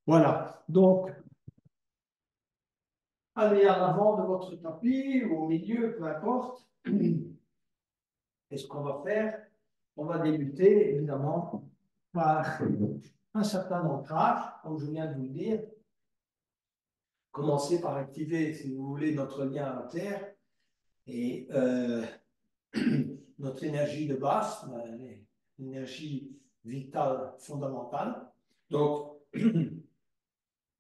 Voilà. Donc, allez à l'avant de votre tapis ou au milieu, peu importe. Et ce qu'on va faire, on va débuter évidemment par un certain ancrage, comme je viens de vous le dire. Commencer par activer, si vous voulez, notre lien à la Terre et notre énergie de base, l'énergie vitale fondamentale. Donc,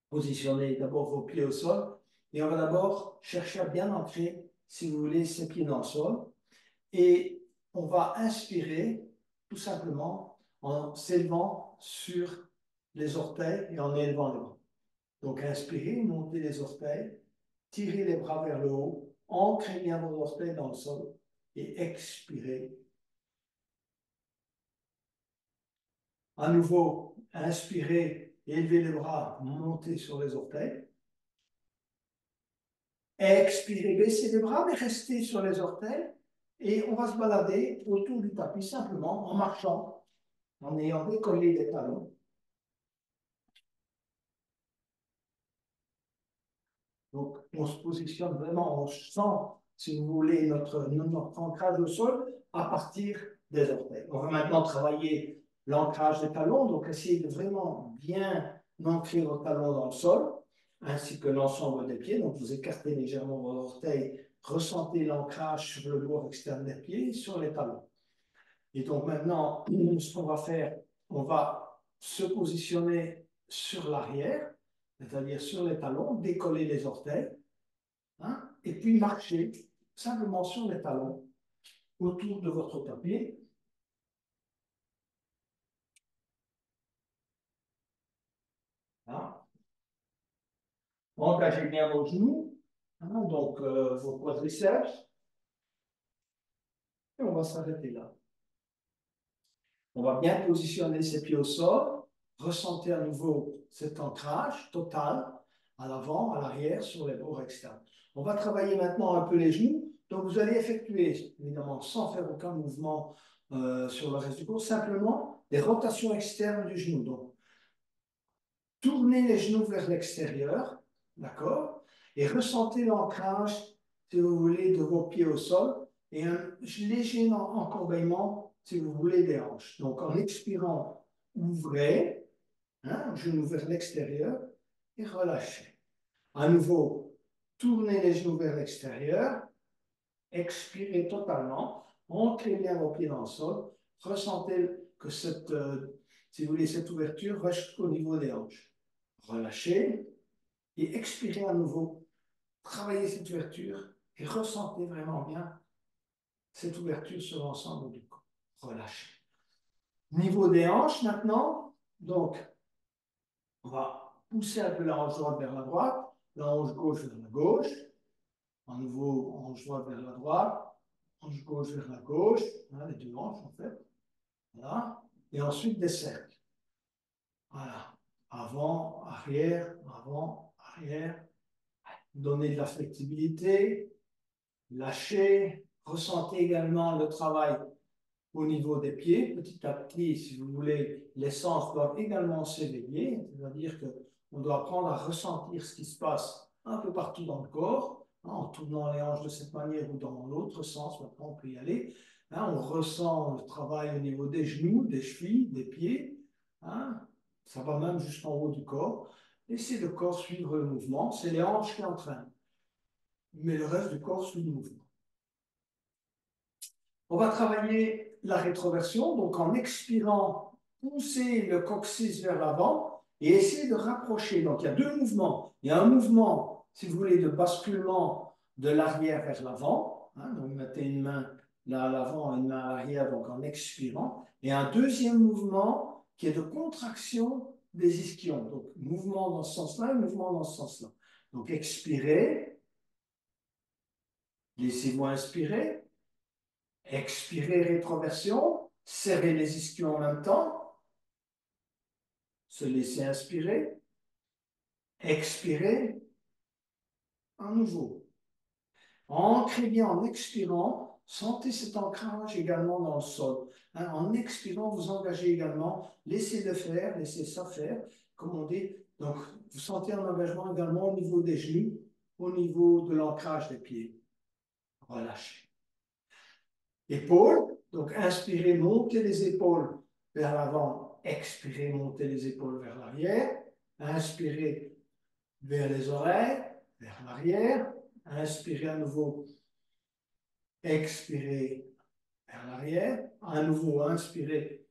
positionnez d'abord vos pieds au sol et on va d'abord chercher à bien ancrer, si vous voulez, ses pieds dans le sol. Et on va inspirer tout simplement en s'élevant sur les orteils et en élevant les bras. Donc inspirez, montez les orteils, tirez les bras vers le haut, ancrez bien vos orteils dans le sol et expirez. À nouveau, inspirez, élevez les bras, montez sur les orteils. Expirez, baissez les bras, mais restez sur les orteils. Et on va se balader autour du tapis simplement en marchant, en ayant décollé les talons. Donc, on se positionne vraiment, on sent, si vous voulez, notre ancrage au sol à partir des orteils. On va maintenant travailler l'ancrage des talons, donc essayez de vraiment bien ancrer vos talons dans le sol, ainsi que l'ensemble des pieds. Donc, vous écartez légèrement vos orteils, ressentez l'ancrage sur le bord externe des pieds, sur les talons. Et donc maintenant, ce qu'on va faire, on va se positionner sur l'arrière, c'est-à-dire sur les talons, décoller les orteils, hein, et puis marcher simplement sur les talons autour de votre tapis. Hein. Engagez bien vos genoux, hein, donc vos quadriceps, et on va s'arrêter là. On va bien positionner ses pieds au sol, ressentez à nouveau cet ancrage total à l'avant, à l'arrière, sur les bords externes. On va travailler maintenant un peu les genoux. Donc vous allez effectuer, évidemment, sans faire aucun mouvement sur le reste du cours, simplement des rotations externes du genou. Donc tournez les genoux vers l'extérieur, d'accord? Et ressentez l'ancrage, si vous voulez, de vos pieds au sol et un léger encorbellement, si vous voulez, des hanches. Donc en expirant, ouvrez, hein, genoux vers l'extérieur et relâchez. À nouveau, tournez les genoux vers l'extérieur, expirez totalement, ancrez bien vos pieds dans le sol, ressentez que si vous voulez, cette ouverture reste au niveau des hanches. Relâchez et expirez à nouveau. Travaillez cette ouverture et ressentez vraiment bien cette ouverture sur l'ensemble du corps. Relâchez. Niveau des hanches maintenant, donc on va pousser un peu la hanche droite vers la droite, la hanche gauche vers la gauche, à nouveau hanche droite vers la droite, hanche gauche vers la gauche, hein, les deux hanches en fait. Voilà. Et ensuite des cercles. Voilà. Avant, arrière. Donnez de la flexibilité, lâchez, ressentez également le travail au niveau des pieds. Petit à petit, si vous voulez, les sens doivent également s'éveiller, c'est-à-dire qu'on doit apprendre à ressentir ce qui se passe un peu partout dans le corps, hein, en tournant les hanches de cette manière ou dans l'autre sens, maintenant on peut y aller. Hein, on ressent le travail au niveau des genoux, des chevilles, des pieds, hein, ça va même jusqu'en haut du corps. Laissez le corps suivre le mouvement, c'est les hanches qui entraînent, mais le reste du corps suit le mouvement. On va travailler la rétroversion, donc en expirant, pousser le coccyx vers l'avant et essayer de rapprocher. Donc il y a deux mouvements. Il y a un mouvement, si vous voulez, de basculement de l'arrière vers l'avant. Hein, donc mettez une main là à l'avant et une main à l'arrière, donc en expirant. Et un deuxième mouvement qui est de contraction des ischions. Donc mouvement dans ce sens-là et mouvement dans ce sens-là. Donc expirez, laissez-vous inspirer. Expirez, rétroversion, serrez les ischions en même temps, se laisser inspirer, expirez, à nouveau. Ancrez bien en expirant, sentez cet ancrage également dans le sol. Hein, en expirant, vous engagez également, laissez le faire, laissez ça faire, comme on dit, Donc, vous sentez un engagement également au niveau des genoux, au niveau de l'ancrage des pieds. Relâchez. Épaules. Donc, inspirez, montez les épaules vers l'avant. Expirez, montez les épaules vers l'arrière. Inspirez vers les oreilles, vers l'arrière. Inspirez à nouveau. Expirez vers l'arrière. À nouveau, inspirez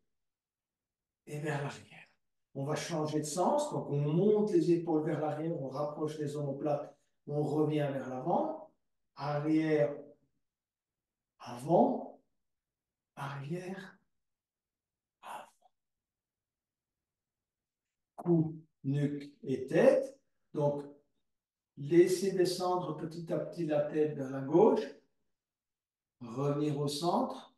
et vers l'arrière. On va changer de sens. Donc, on monte les épaules vers l'arrière, on rapproche les omoplates, on revient vers l'avant. Arrière, avant, arrière, avant. Cou, nuque et tête. Donc, laissez descendre petit à petit la tête vers la gauche. Revenir au centre.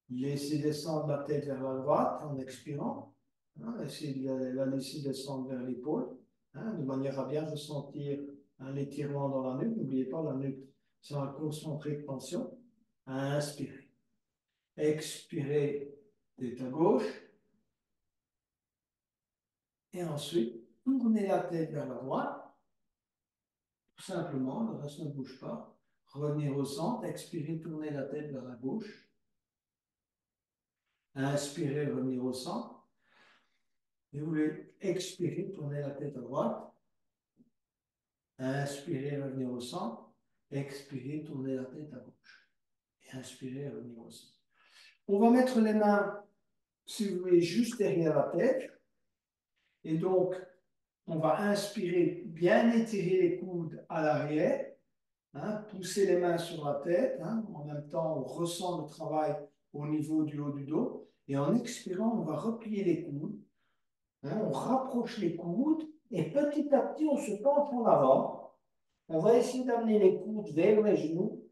Laissez descendre la tête vers la droite en expirant. Hein, essayez de la laisser descendre vers l'épaule, hein, de manière à bien ressentir un étirement dans la nuque. N'oubliez pas, la nuque, c'est un concentré de tension. Inspirez. Expirez, tête à gauche. Et ensuite, tournez la tête vers la droite. Tout simplement, le reste ne bouge pas. Revenir au centre. Expirez, tournez la tête vers la gauche. Inspirez, revenir au centre. Et vous voulez expirer, tourner la tête à droite. Inspirez, revenir au centre. Expirez, tourner la tête à gauche. Et inspirez, revenir au centre. On va mettre les mains, si vous voulez, juste derrière la tête. Et donc, on va inspirer, bien étirer les coudes à l'arrière. Hein, pousser les mains sur la tête. Hein, en même temps, on ressent le travail au niveau du haut du dos. Et en expirant, on va replier les coudes. Hein, on rapproche les coudes. Et petit à petit, on se penche en avant. On va essayer d'amener les coudes vers les genoux.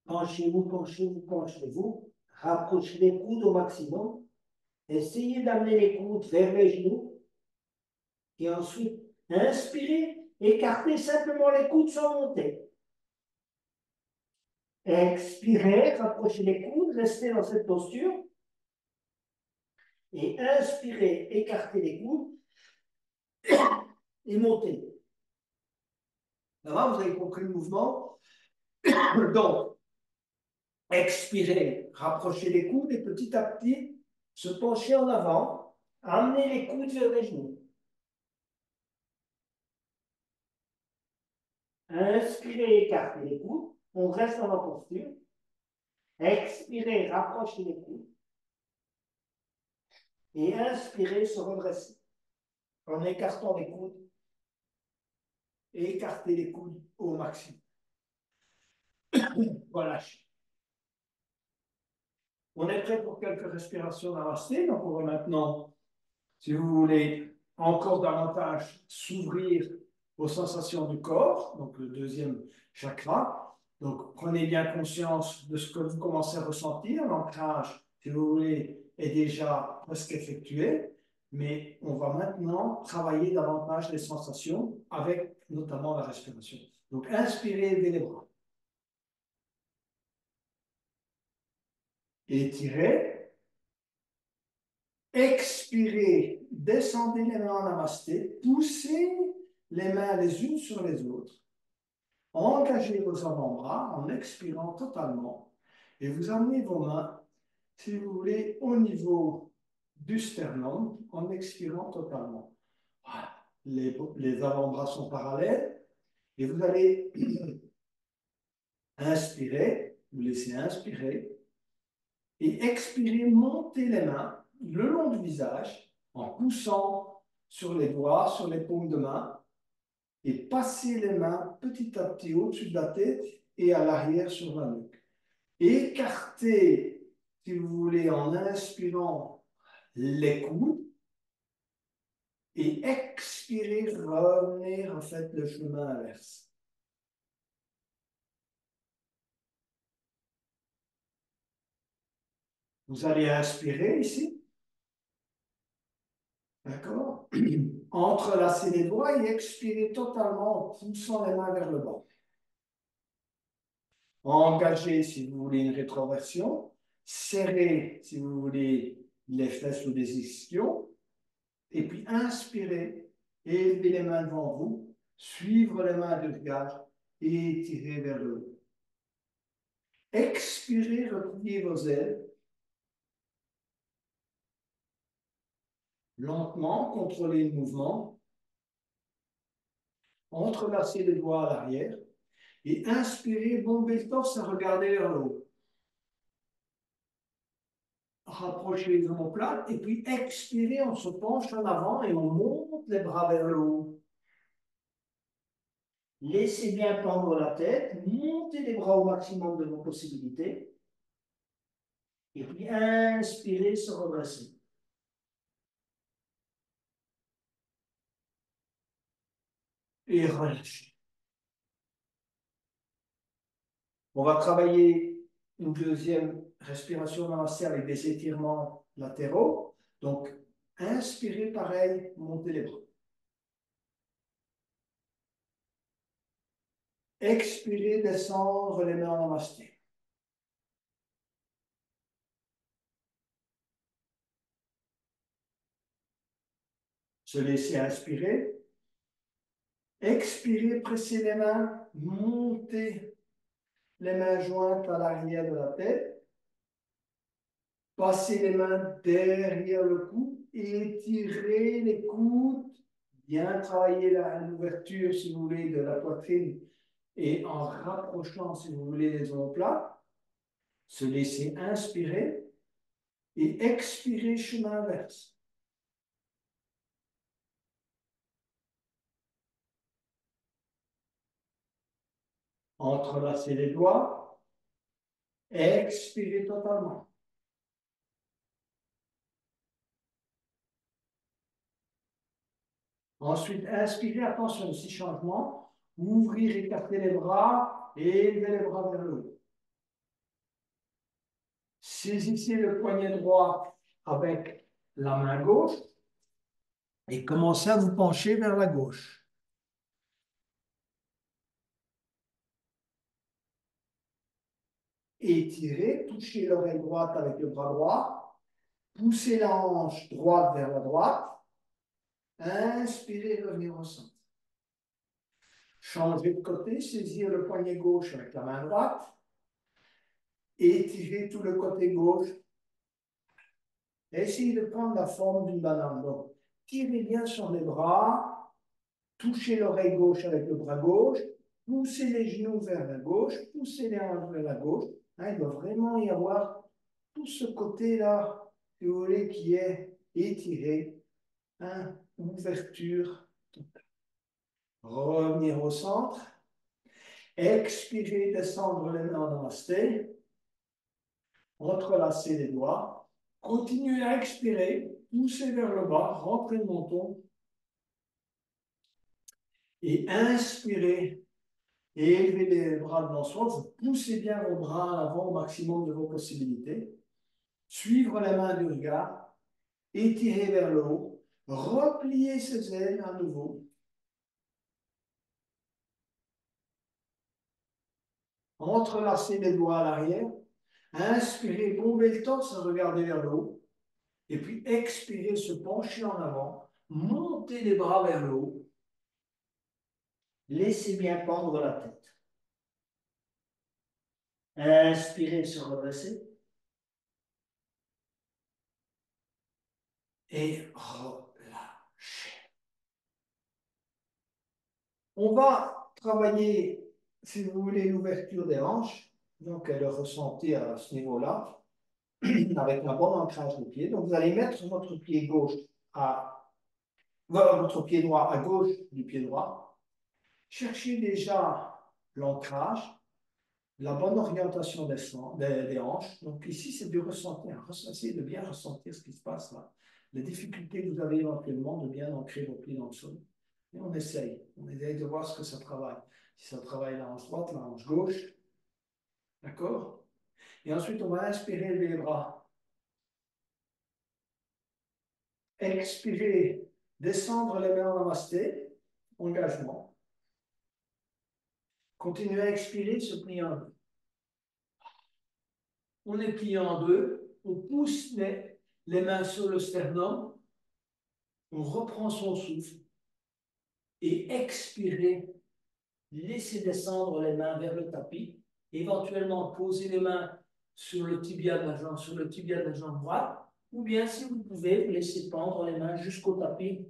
Penchez-vous, penchez-vous, penchez-vous. Rapprochez les coudes au maximum. Essayez d'amener les coudes vers les genoux. Et ensuite, inspirez. Écartez simplement les coudes sans monter. Expirez, rapprochez les coudes, restez dans cette posture. Et inspirez, écartez les coudes et montez. Là, vous avez compris le mouvement. Donc, expirez, rapprochez les coudes et petit à petit, se pencher en avant, amenez les coudes vers les genoux. Inspirez, écartez les coudes. On reste dans la posture. Expirez, rapprochez les coudes. Et inspirez, se redresser. En écartant les coudes. Et écartez les coudes au maximum. Relâchez. On est prêt pour quelques respirations namasté. Donc, on va maintenant, si vous voulez, encore davantage s'ouvrir aux sensations du corps, donc le deuxième chakra. Donc, prenez bien conscience de ce que vous commencez à ressentir. L'ancrage, si vous voulez, est déjà presque effectué, mais on va maintenant travailler davantage les sensations avec notamment la respiration. Donc, inspirez, levez les bras. Étirez. Expirez, descendez les mains en namasté, poussez les mains les unes sur les autres. Engagez vos avant-bras en expirant totalement et vous amenez vos mains, si vous voulez, au niveau du sternum en expirant totalement. Voilà. Les avant-bras sont parallèles et vous allez inspirer, vous laissez inspirer et expirer, monter les mains le long du visage en poussant sur les doigts, sur les paumes de main et passer les mains petit à petit au-dessus de la tête et à l'arrière sur la nuque. Écartez, si vous voulez, en inspirant les coudes et expirez, revenez, refaites le chemin inverse. Vous allez inspirer ici. D'accord? Entrelacez les doigts et expirez totalement en poussant les mains vers le bas. Engagez si vous voulez une rétroversion. Serrez si vous voulez les fesses ou les ischions. Et puis inspirez Élevez les mains devant vous, suivre les mains du regard et tirer vers le haut. Expirez, repliez vos ailes. Lentement, contrôlez le mouvement. Entrelacez les doigts à l'arrière. Et inspirez, bombez le torse à regarder vers le haut. Rapprochez les omoplates. Et puis expirez, on se penche en avant et on monte les bras vers le haut. Laissez bien tendre la tête. Montez les bras au maximum de vos possibilités. Et puis inspirez, se redresser. Et relâchez. On va travailler une deuxième respiration avancée avec des étirements latéraux. Donc, inspirez pareil, montez les bras. Expirez, descendre les mains en namasté. Se laisser inspirer. Expirez, pressez les mains, montez les mains jointes à l'arrière de la tête. Passez les mains derrière le cou, étirez les coudes, bien travailler l'ouverture, si vous voulez, de la poitrine et en rapprochant, si vous voulez, les omoplates, se laisser inspirer et expirer chemin inverse. Entrelacez les doigts, expirez totalement. Ensuite, inspirez, attention, 6 changements. Ouvrir, écarter les bras et élever les bras vers le haut. Saisissez le poignet droit avec la main gauche et commencez à vous pencher vers la gauche. Étirez, touchez l'oreille droite avec le bras droit. Poussez la hanche droite vers la droite. Inspirez, revenir au centre. Changez de côté, saisir le poignet gauche avec la main droite. Étirez tout le côté gauche. Essayez de prendre la forme d'une banane. Donc, tirez bien sur les bras, touchez l'oreille gauche avec le bras gauche, poussez les genoux vers la gauche, poussez les hanches vers la gauche. Hein, il doit vraiment y avoir tout ce côté-là, si vous voulez, qui est étiré. Hein, ouverture. Revenir au centre. Expirer, descendre les mains en namasté. Entrelacer les doigts. Continuez à expirer. Poussez vers le bas. Rentrez le menton. Et inspirez. Et élevez les bras devant soi. Vous poussez bien vos bras à l'avant au maximum de vos possibilités. Suivre les mains du regard. Étirer vers le haut. Replier ses ailes à nouveau. Entrelacer les doigts à l'arrière. Inspirez, bombez le torse, regardez vers le haut. Et puis expirez, se pencher en avant. Montez les bras vers le haut. Laissez bien pendre la tête. Inspirez, se redresser. Et relâchez. On va travailler, si vous voulez, l'ouverture des hanches. Donc, le ressentir à ce niveau-là, avec un bon ancrage des pieds. Donc, vous allez mettre votre pied gauche votre pied droit à gauche du pied droit. Cherchez déjà l'ancrage, la bonne orientation des hanches. Donc ici, c'est de ressentir, essayez de bien ressentir ce qui se passe là. Les difficultés que vous avez éventuellement de bien ancrer vos pieds dans le sol. Et on essaye de voir ce que ça travaille. Si ça travaille la hanche droite, la hanche gauche. D'accord? Et ensuite, on va inspirer, lever les bras. Expirer, descendre les mains en namasté. Engagement. Continuez à expirer, se plier en deux. On est plié en deux, on pousse les mains sur le sternum, on reprend son souffle Et expirez. Laissez descendre les mains vers le tapis. Éventuellement, posez les mains sur le tibia de la jambe, sur le tibia de la jambe droite. Ou bien, si vous pouvez, laissez pendre les mains jusqu'au tapis.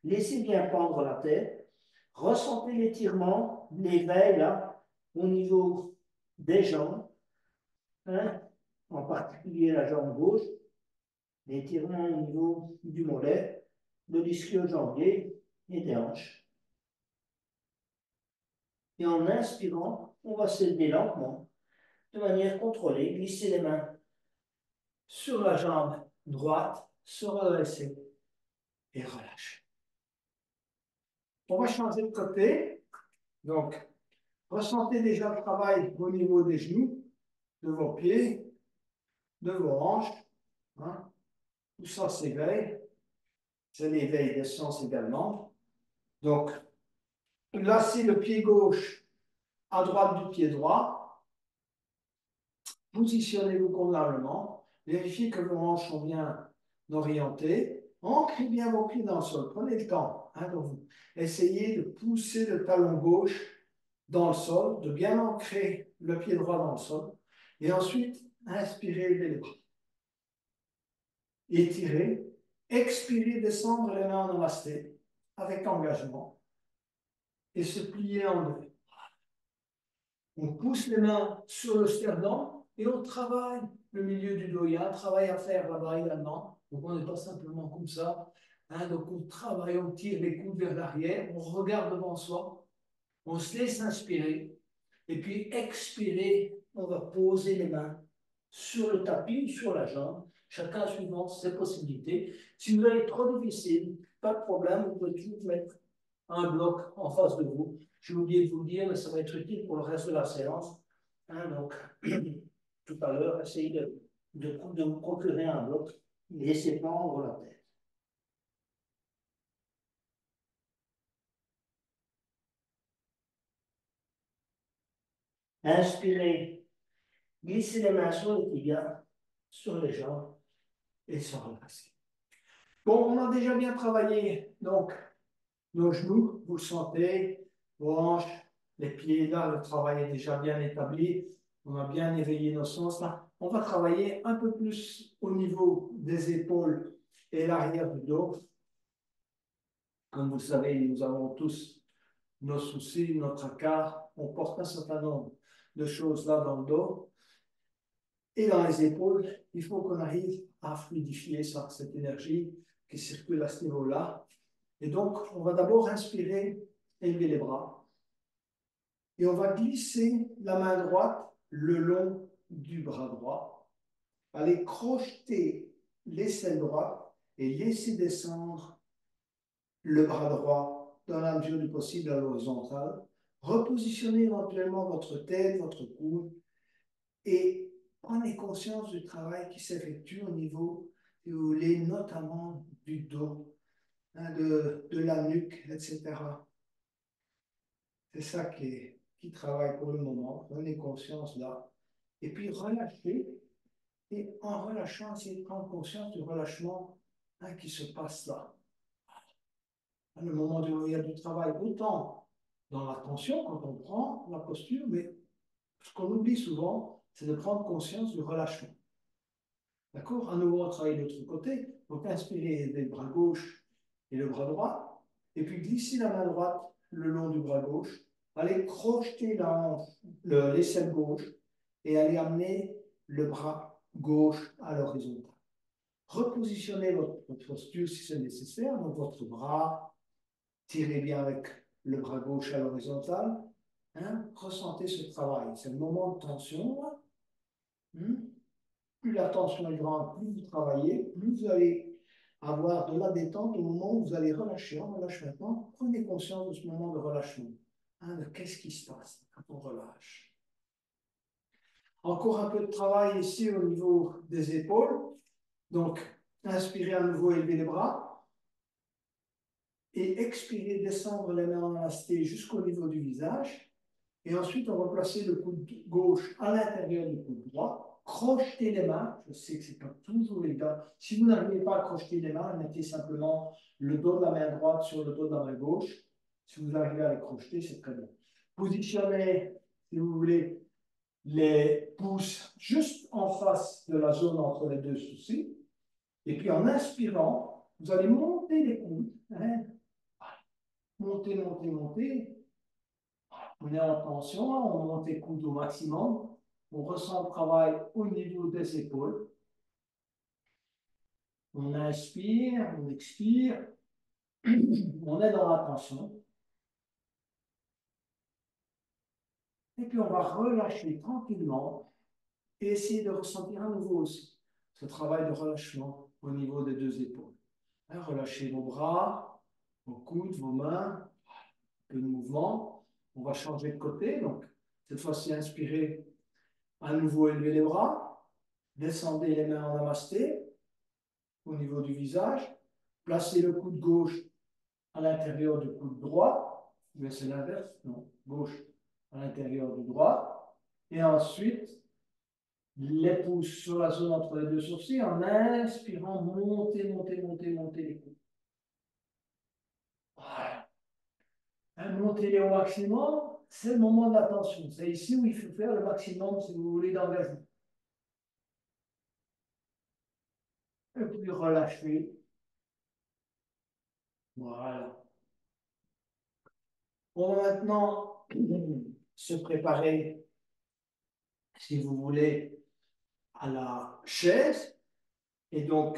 Laissez bien pendre la tête. Ressentez l'étirement, l'éveil là, au niveau des jambes, hein, en particulier la jambe gauche, l'étirement au niveau du mollet, de l'ischio-jambier et des hanches. Et en inspirant, on va s'élever lentement, de manière contrôlée, glisser les mains sur la jambe droite, se redresser et relâcher. On va changer de côté. Donc, ressentez déjà le travail au niveau des genoux, de vos pieds, de vos hanches. Hein. Tout ça s'éveille. C'est l'éveil des sens également. Donc, placez le pied gauche à droite du pied droit. Positionnez-vous convenablement. Vérifiez que vos hanches sont bien orientées. Ancrez bien vos pieds dans le sol. Prenez le temps. Hein, donc, essayez de pousser le talon gauche dans le sol, de bien ancrer le pied droit dans le sol. Et ensuite, inspirez, levez les bras. Étirez. Expirez, descendre les mains en namasté avec engagement et se plier en deux. On pousse les mains sur le sternum et on travaille le milieu du dos. Il y a un travail à faire là-bas également. Donc on n'est pas simplement comme ça. Hein, donc on travaille, on tire les coudes vers l'arrière, on regarde devant soi, on se laisse inspirer. Et puis expirer, on va poser les mains sur le tapis ou sur la jambe, chacun suivant ses possibilités. Si vous avez trop difficile, pas de problème, vous pouvez toujours mettre un bloc en face de vous. J'ai oublié de vous le dire, mais ça va être utile pour le reste de la séance. Hein, donc, tout à l'heure, essayez de vous procurer un bloc et laissez pendre la tête. Inspirez, glissez les mains sur les tibias, sur les jambes et se relâchez. Bon, on a déjà bien travaillé, donc, nos genoux, vous le sentez, vos hanches, les pieds, là, le travail est déjà bien établi. On a bien éveillé nos sens. Là, on va travailler un peu plus au niveau des épaules et l'arrière du dos. Comme vous le savez, nous avons tous nos soucis, nos tracas. On porte un certain nombre de choses là dans le dos. Et dans les épaules, il faut qu'on arrive à fluidifier ça, cette énergie qui circule à ce niveau-là. Et donc, on va d'abord inspirer, élever les bras. Et on va glisser la main droite le long du bras droit. Allez crocheter l'aisselle droite et laisser descendre le bras droit dans la mesure du possible à l'horizontale. Repositionnez éventuellement votre tête, votre coude et prenez conscience du travail qui s'effectue au niveau, si vous voulez, notamment du dos, hein, de la nuque, etc. C'est ça qui travaille pour le moment. Prenez conscience là. Et puis relâchez. Et en relâchant, essayez de prendre conscience du relâchement, hein, qui se passe là. Le moment où il y a du travail, autant dans la tension quand on prend la posture, mais ce qu'on oublie souvent, c'est de prendre conscience du relâchement. D'accord? À nouveau, on travaille de l'autre côté. Donc, inspirez le bras gauche et le bras droit. Et puis, glissez la main droite le long du bras gauche. Allez crocheter l'aisselle gauche et allez amener le bras gauche à l'horizontale. Repositionnez votre posture si c'est nécessaire. Donc, votre bras, tirez bien avec le bras gauche à l'horizontale. Hein? Ressentez ce travail. C'est le moment de tension. Hein? Plus la tension est grande, plus vous travaillez, plus vous allez avoir de la détente au moment où vous allez relâcher. On relâche maintenant. Prenez conscience de ce moment de relâchement. Hein, de qu'est-ce qui se passe quand on relâche. Encore un peu de travail ici au niveau des épaules. Donc, inspirez à nouveau, élevez les bras. Et expirez, descendre les mains en namasté jusqu'au niveau du visage. Et ensuite, on va placer le coude gauche à l'intérieur du coude droit. Crochetez les mains. Je sais que ce n'est pas toujours évident. Si vous n'arrivez pas à crocheter les mains, mettez simplement le dos de la main droite sur le dos de la main gauche. Si vous arrivez à les crocheter, c'est très bien. Positionnez, si vous voulez, les pouces juste en face de la zone entre les deux sourcils. Et puis en inspirant, vous allez monter les coudes. Hein. Monter, monter, monter. On est en tension, hein, on monte les coudes au maximum. On ressent le travail au niveau des épaules. On inspire, on expire. On est dans la tension. Et puis on va relâcher tranquillement et essayer de ressentir à nouveau aussi ce travail de relâchement au niveau des deux épaules. Hein, relâchez vos bras, vos coudes, vos mains, un peu de mouvement. On va changer de côté. Donc, cette fois-ci, inspirez, à nouveau élevez les bras, descendez les mains en namasté au niveau du visage, placez le coude gauche à l'intérieur du coude droit, mais c'est l'inverse, non, gauche à l'intérieur du droit, et ensuite, les pouces sur la zone entre les deux sourcils en inspirant, montez, montez, montez, montez les coudes. Voilà. Hein, montez-les au maximum, c'est le moment de la tension. C'est ici où il faut faire le maximum, si vous voulez, d'engagement. Et puis relâchez. Voilà. On va maintenant se préparer, si vous voulez, à la chaise. Et donc,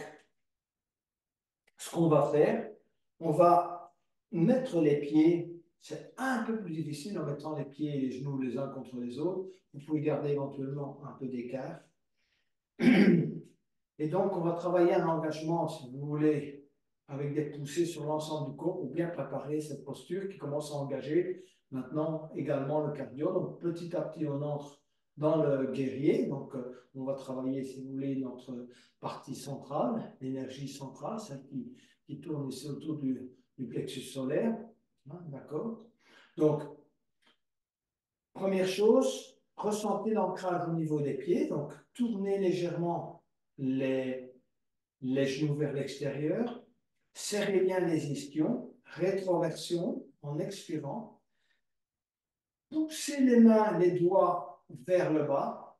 ce qu'on va faire, on va mettre les pieds. C'est un peu plus difficile en mettant les pieds et les genoux les uns contre les autres. Vous pouvez garder éventuellement un peu d'écart. Et donc, on va travailler un engagement, si vous voulez, avec des poussées sur l'ensemble du corps pour bien préparer cette posture qui commence à engager maintenant également le cardio. Donc, petit à petit, on entre dans le guerrier. Donc, on va travailler, si vous voulez, notre partie centrale, l'énergie centrale, celle qui tourne ici autour du plexus solaire. Hein, d'accord? Donc, première chose, ressentez l'ancrage au niveau des pieds. Donc, tournez légèrement les genoux vers l'extérieur, serrez bien les ischions, rétroversion en expirant, poussez les mains, les doigts vers le bas,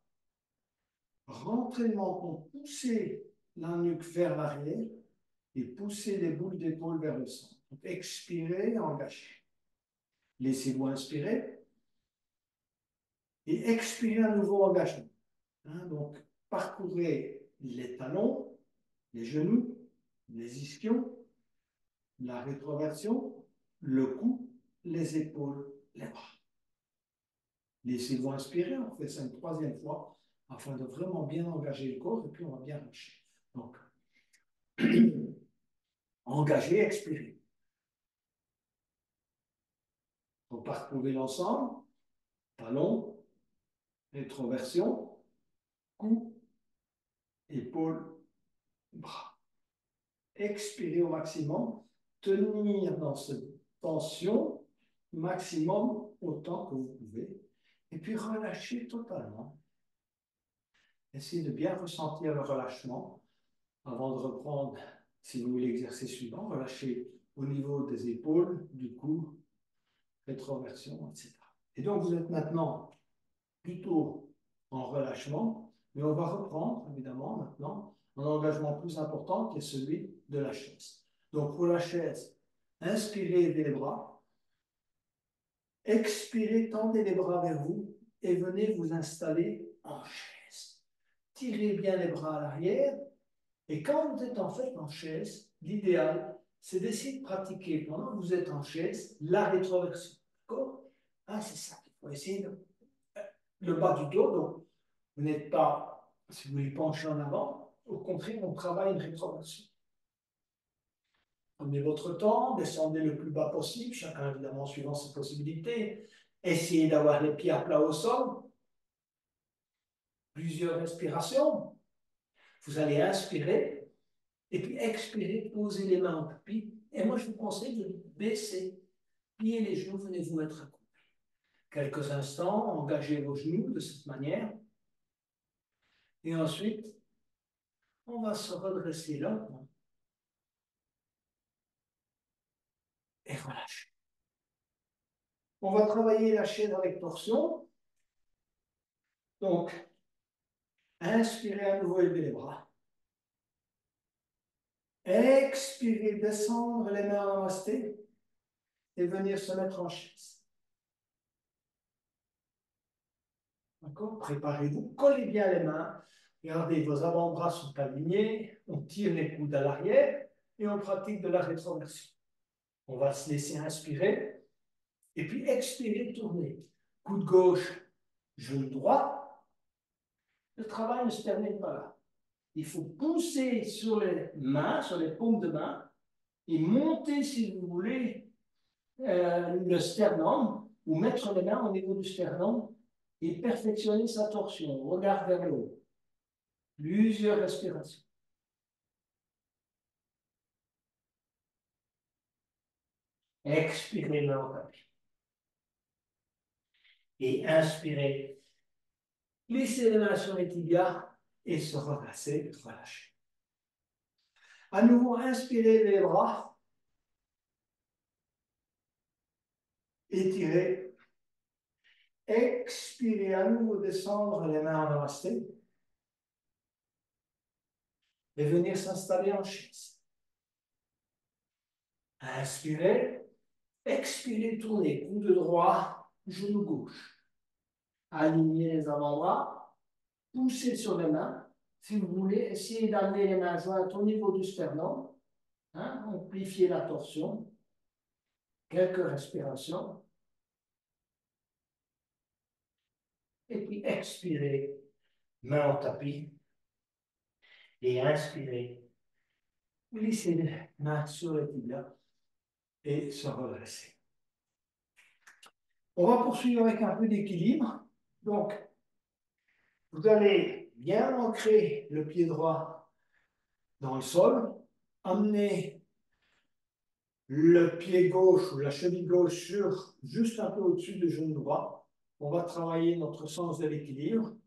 rentrez le menton, poussez la nuque vers l'arrière et poussez les boules d'épaule vers le centre. Donc, expirez, engagez. Laissez-vous inspirer et expirez à nouveau, engagement. Hein, donc, parcourez les talons, les genoux, les ischions, la rétroversion, le cou, les épaules, les bras. Laissez-vous inspirer, on fait ça une troisième fois afin de vraiment bien engager le corps et puis on va bien lâcher. Donc, engager, expirer. Donc, parcourez l'ensemble, talons, rétroversion, cou, épaules, bras. Expirez au maximum, tenir dans cette tension maximum autant que vous pouvez et puis relâcher totalement. Essayez de bien ressentir le relâchement avant de reprendre, si vous voulez, l'exercice suivant. Relâchez au niveau des épaules, du cou, rétroversion, etc. Et donc, vous êtes maintenant plutôt en relâchement, mais on va reprendre, évidemment, maintenant, un engagement plus important qui est celui de la chaise. Donc, pour la chaise, inspirez les bras, expirez, tendez les bras vers vous et venez vous installer en chaise. Tirez bien les bras à l'arrière. Et quand vous êtes en fait en chaise, l'idéal, c'est d'essayer de pratiquer pendant que vous êtes en chaise la rétroversion. D'accord? Ah, c'est ça qu'il faut essayer. Le bas du dos, donc vous n'êtes pas, si vous voulez, pencher en avant. Au contraire, on travaille une rétroversion. Prenez votre temps, descendez le plus bas possible, chacun évidemment suivant ses possibilités. Essayez d'avoir les pieds à plat au sol. Plusieurs respirations. Vous allez inspirer. Et puis expirez, posez les mains en pupille. Et moi, je vous conseille de baisser, plier les genoux, venez vous mettre à couper. Quelques instants, engagez vos genoux de cette manière. Et ensuite, on va se redresser lentement et relâcher. On va travailler la chaise avec torsion. Donc, inspirez à nouveau, élevez les bras. Expirez, descendre les mains en namasté et venir se mettre en chaise. D'accord? Préparez-vous, collez bien les mains. Regardez, vos avant-bras sont alignés. On tire les coudes à l'arrière et on pratique de la rétroversion. On va se laisser inspirer et puis expirer, tourner. Coude gauche, genou droit. Le travail ne se termine pas là. Il faut pousser sur les mains, sur les paumes de main et monter, si vous voulez, le sternum ou mettre les mains au niveau du sternum et perfectionner sa torsion. Regard vers le haut. Plusieurs respirations. Expirez main au tapis. Et inspirez. Glissez les mains sur les tibias et se relâcher, relâcher. À nouveau, inspirez les bras. Étirez. Expirez à nouveau, descendre les mains en namasté. Et venir s'installer en chaise. Inspirez. Expirez, tournez. Coude droit, genou gauche. Alignez les avant-bras. Poussez sur les mains. Si vous voulez, essayez d'amener les mains jointes au niveau du sternum. Amplifiez la torsion. Quelques respirations. Et puis expirez, main au tapis. Et inspirez. Glissez les mains sur les tibias et se redresser. On va poursuivre avec un peu d'équilibre. Donc, vous allez bien ancrer le pied droit dans le sol, amener le pied gauche ou la cheville gauche sur juste un peu au-dessus du genou droit. On va travailler notre sens de l'équilibre.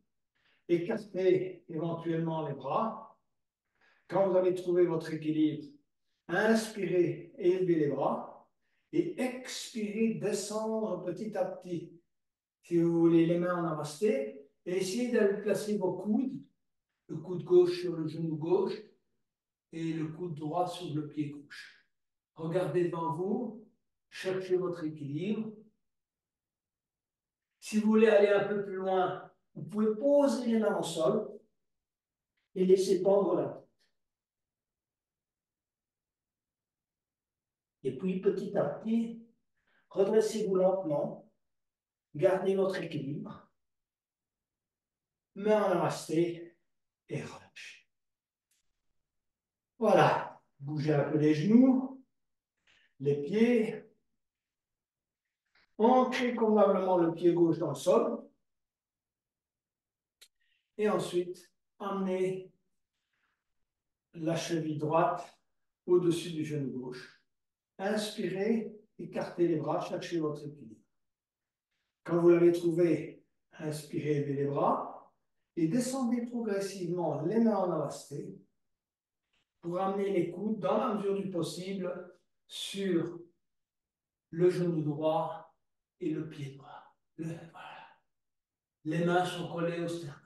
Écarter éventuellement les bras. Quand vous avez trouvé votre équilibre, inspirez et élevez les bras. Et expirez, descendre petit à petit. Si vous voulez, les mains en namasté. Et essayez de placer vos coudes. Le coude gauche sur le genou gauche et le coude droit sur le pied gauche. Regardez devant vous, cherchez votre équilibre. Si vous voulez aller un peu plus loin, vous pouvez poser les mains au sol et laisser pendre la tête. Et puis petit à petit, redressez-vous lentement, gardez votre équilibre, main en namasté et relâchez. Voilà, bougez un peu les genoux, les pieds, ancrez convenablement le pied gauche dans le sol. Et ensuite, emmenez la cheville droite au-dessus du genou gauche. Inspirez, écartez les bras, cherchez votre équilibre. Quand vous l'avez trouvé, inspirez, levez les bras et descendez progressivement les mains en namasté pour amener les coudes, dans la mesure du possible, sur le genou droit et le pied droit. Voilà. Les mains sont collées au sternum.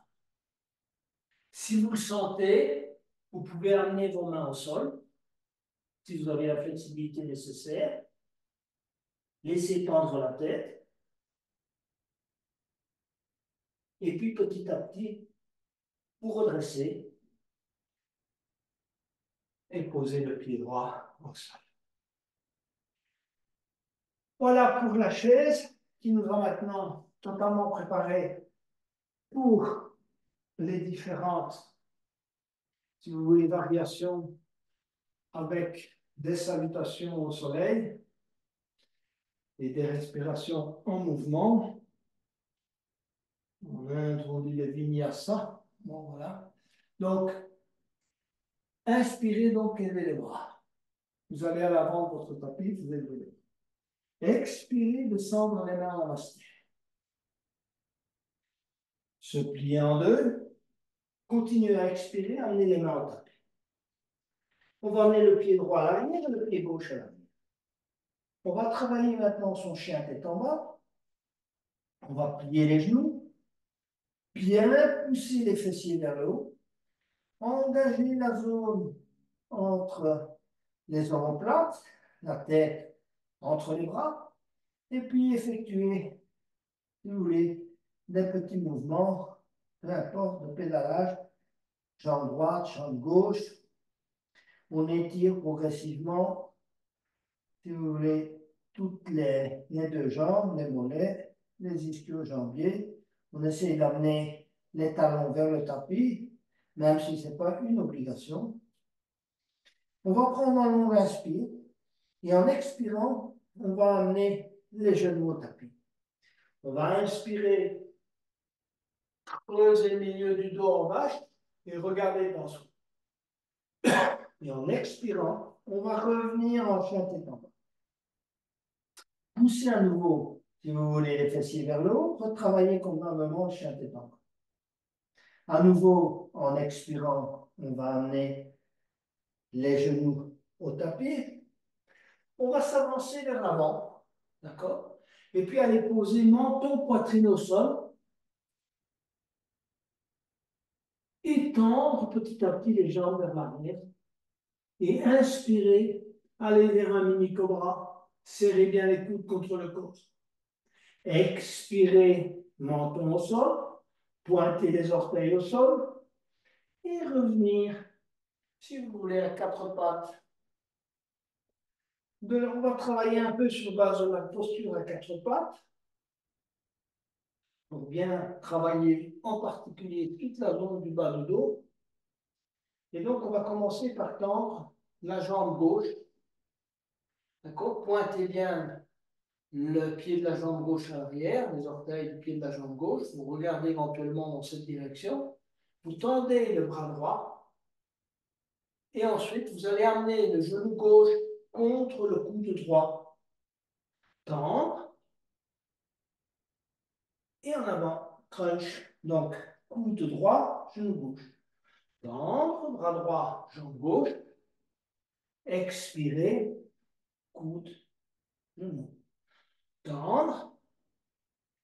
Si vous le sentez, vous pouvez amener vos mains au sol, si vous avez la flexibilité nécessaire. Laissez pendre la tête. Et puis petit à petit, vous redressez et posez le pied droit au sol. Voilà pour la chaise qui nous a maintenant totalement préparé pour les différentes, si vous voulez, variations avec des salutations au soleil et des respirations en mouvement. On a introduit les vinyasa. Bon, voilà. Donc, inspirez donc, élevez les bras. Vous allez à l'avant de votre tapis, vous élevez les bras. Expirez, descendre les mains en namasté. Se plier en deux. Continuez à expirer, amenez les mains au tapis. On va amener le pied droit à l'arrière et le pied gauche à l'arrière. On va travailler maintenant son chien tête en bas. On va plier les genoux, bien pousser les fessiers vers le haut, engager la zone entre les omoplates, la tête entre les bras, et puis effectuer, si vous voulez, des petits mouvements, peu importe, de pédalage, jambe droite, jambe gauche. On étire progressivement, si vous voulez, toutes les deux jambes, les mollets, les ischio-jambiers. On essaie d'amener les talons vers le tapis, même si ce n'est pas une obligation. On va prendre un long inspire et en expirant, on va amener les genoux au tapis. On va inspirer, creuser le milieu du dos en vache et regarder dans son. Et en expirant, on va revenir en chien tête en bas. Poussez à nouveau, si vous voulez, les fessiers vers le haut, retravaillez convenablement le chien tête en bas. À nouveau, en expirant, on va amener les genoux au tapis. On va s'avancer vers l'avant, d'accord? Et puis aller poser menton, poitrine au sol. Étendre petit à petit les jambes vers l'arrière. Et inspirer, aller vers un mini cobra. Serrez bien les coudes contre le corps. Expirez, menton au sol. Pointez les orteils au sol. Et revenir, si vous voulez, à quatre pattes. On va travailler un peu sur base de la posture à quatre pattes pour bien travailler en particulier toute la zone du bas du dos. Et donc, on va commencer par tendre la jambe gauche. D'accord? Pointez bien le pied de la jambe gauche à l'arrière, les orteils du pied de la jambe gauche. Vous regardez éventuellement dans cette direction. Vous tendez le bras droit. Et ensuite, vous allez amener le genou gauche contre le coude droit. Tendre. Et en avant, crunch. Donc, coude droit, genou gauche. Tendre, bras droit, jambe gauche. Expirer, coude, genou. Tendre,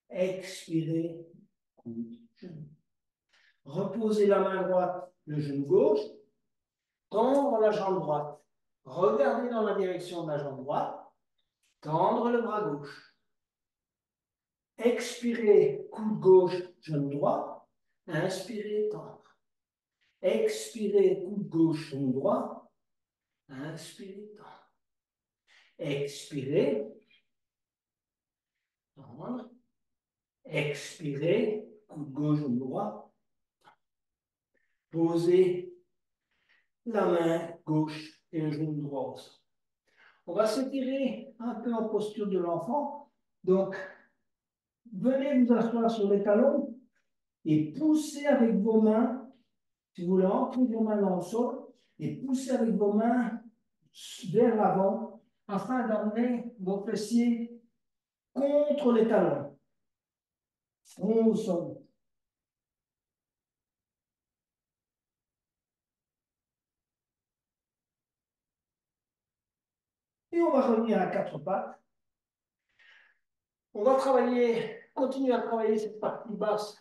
expirer, coude, genou. Reposez la main droite, le genou gauche. Tendre la jambe droite. Regardez dans la direction de la jambe droite. Tendre le bras gauche. Expirez, coude gauche, genou droit. Inspirez, tendre. Expirez, coude gauche, genou droit. Inspirez, tendre. Expirez, tendre. Expirez, coude gauche, genou droit. Posez la main gauche et le genou droit au sol. On va s'étirer un peu en posture de l'enfant. Donc, venez vous asseoir sur les talons et poussez avec vos mains, si vous voulez entrer vos mains dans le sol, et poussez avec vos mains vers l'avant afin d'amener vos fessiers contre les talons. Front au sol. Et on va revenir à quatre pattes. On va travailler, continuer à travailler cette partie basse